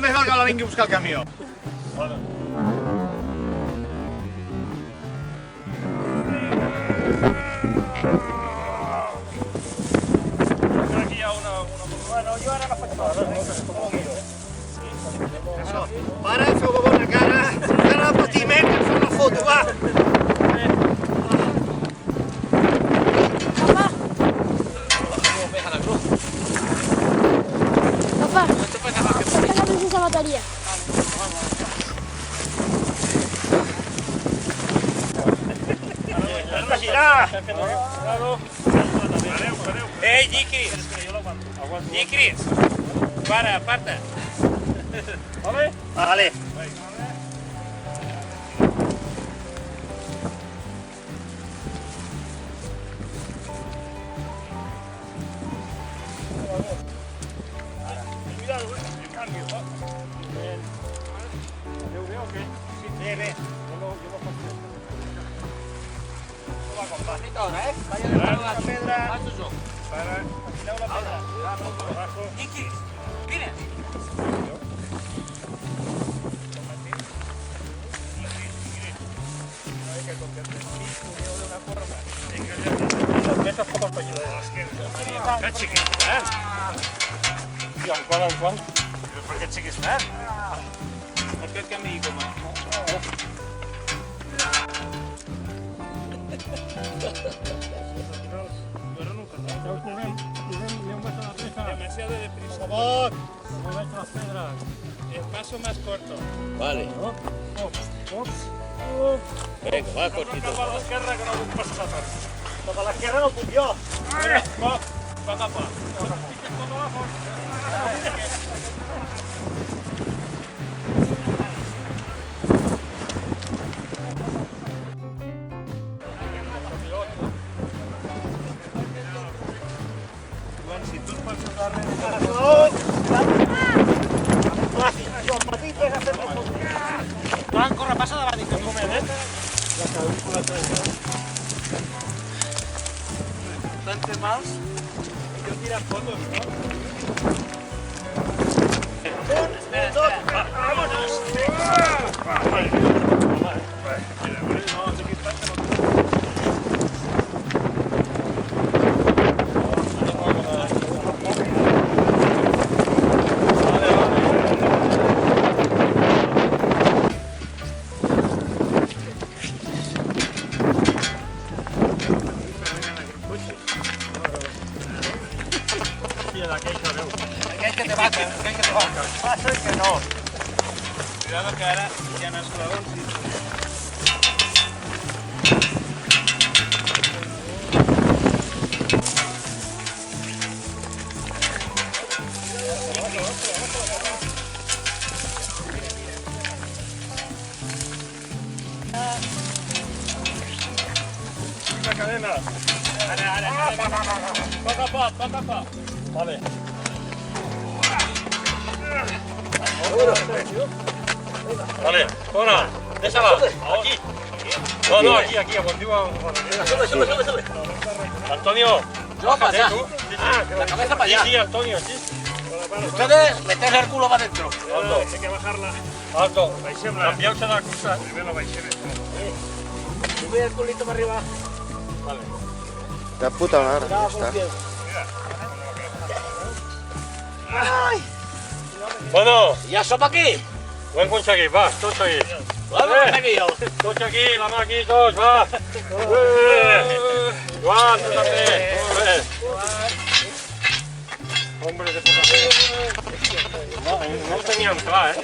més val que la vingui a buscar el camió. Aquí hi ha una... Bueno, jo ara no faig mal. Això. Para, feu bona cara. Cara de patiment, que fa una foto, va. Papá, esta la princesa batería. Has de girar. Ei, Nyikris! Nyikris! Para, aparta! Vale? Vale. Cuidado, el cambio. ¿Veo qué? Bé, bé. La pedra. Para. Tireu la pedra. Abajo. Nyikris, vine! Aquesta és com el penyó. Que xiquet, eh? I en qual? Per què et siguis net? Aquest camí com a... Demasiado deprisa. Per favor. El paso más corto. Vale. Venga, va cortito. Cap a l'esquerra que no puc passar per. Cap a l'esquerra no puc jo. Va cap a. Si tu et pots posar res... Jo, el petit és a fer la foto. Joan, corre, passa davant i Un momentet. La caducula Tant té mals? Jo he tirat fotos, no? Espera, espera. Vámonos! Aquell que te vaca, aquell que te vaca. Passa que no. Cuidado que ara hi ha unes flagons. La cadena. Poc a poc. Vale. Vale, ahora, déjala. Aquí. No, aquí, on diu... Sube. Antonio. Yo para allá. La cabeza para allá. Sí, Antonio, sí. Ustedes metés el culo para adentro. Alto. Hay que bajarla. Alto. Canvieu-se del costat. Primer la baixem. Sube el culito para arriba. Vale. De puta madre, ya está. Bueno, Ja som aquí. ho hem aconseguit, va, tots seguits. Vamos aquí. Tots aquí, la mà aquí, tots, va. Joan, tu també. Molt bé. Hombre de poca fe. No ho teníem clar, eh?